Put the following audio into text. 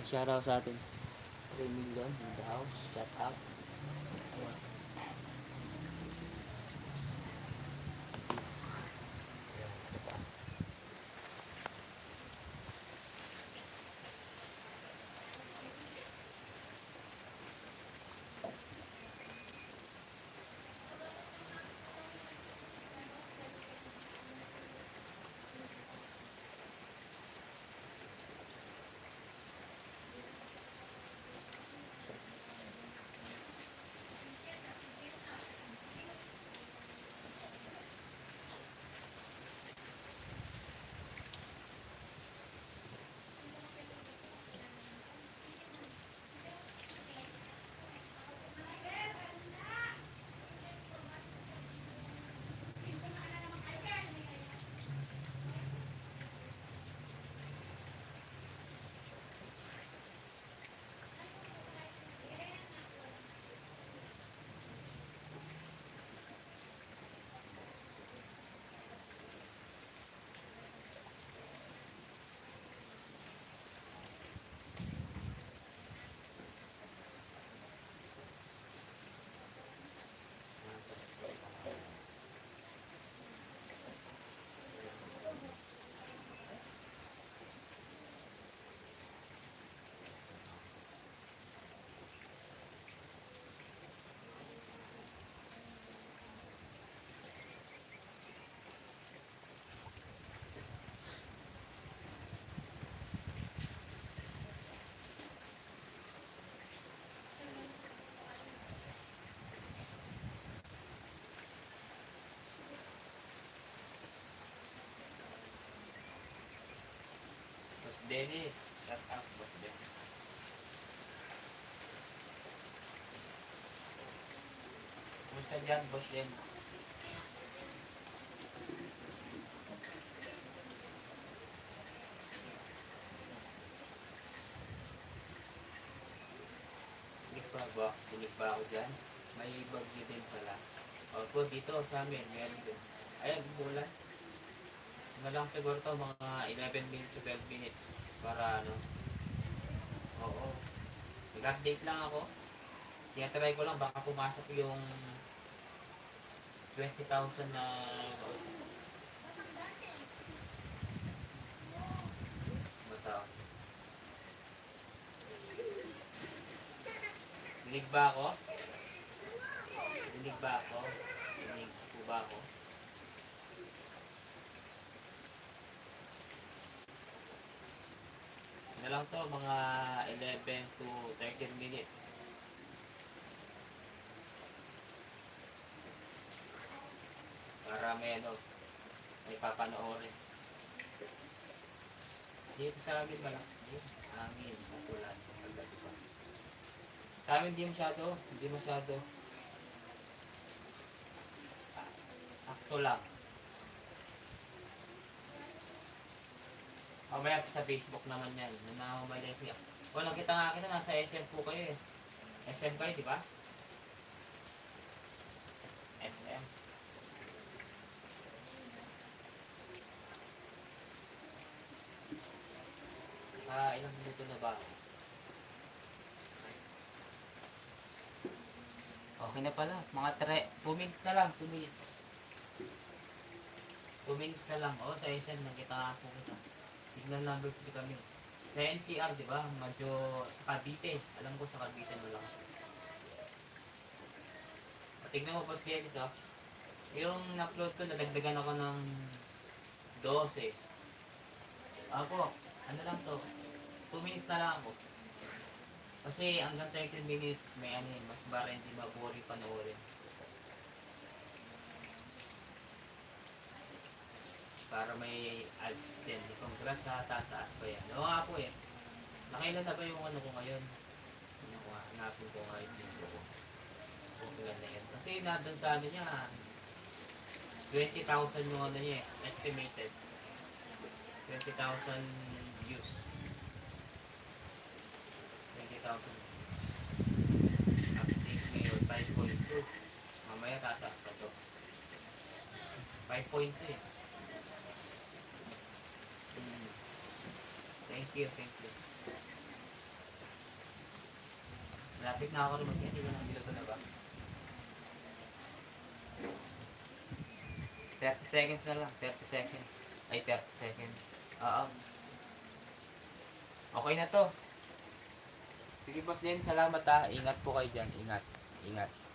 Shoutout sa atin. 3 million in the house. Shout out. Ayan. Ayan, sa taas. Boss Dennis. Shout out, Boss Dennis. Kumusta dyan, Boss Dennis? Bulig ba ako dyan? May bagyo din pala. Opo, dito sa amin. Meron din. Ayan, bulan. Ano lang siguro to, mga 11 minutes to 12 minutes. Para ano. Oo. Nag-update lang ako. Tinatry ko lang, baka pumasok yung 20,000 na mataas. Dinig ba ako? Dinig ba ako? Dinig po ba ako? Ano lang to, mga 11 to 13 minutes. Para may ano, may papanoorin. Dito sa amin malakas din. Hangin, sa ulan, pagdating pa. Sa amin hindi masyado. Sakto lang. Mamaya sa Facebook naman yan. Nanamamay siya. O, nakita nga kita, nasa SM po kayo eh. SM kayo, di ba? SM. Ilang minuto na ba? Okay na pala. Mga 2 minutes na lang. 2 minutes. 2 minutes na lang. O, sa SM, nakita nga po kita. Signal number 3 kami. Sa NCR, di ba? Medyo sa Cavite. Alam ko sa Cavite mo lang. Tignan mo, Boss Dennis, oh. Yung na-upload ko, nadagdagan ako ng 12. Ako, ano lang to? 2 minutes na lang ako. Kasi hanggang 30 minutes, may ano yun, mas bara hindi maburi panoorin. Para may ads din. Congrats sa tataas pa yan. Oo nga po eh. Nakailan na ba yung ano ko ngayon? Ano ko nga, hanapin ko nga yung video ko. Ilan na yan. Kasi nandun sa ano niya, 20,000 yung ano niya eh, estimated. 20,000 views. 20,000. Update ngayon, 5.2. Mamaya tataas pa to. 5.2 eh. Thank you, thank you. Malapit na ako rin mag-hindi ko ng biluto na ba? 30 seconds na lang. 30 seconds. Ay, 30 seconds. Oo. Okay na to. Sige, boss din. Salamat ha. Ingat po kayo dyan. Ingat. Ingat.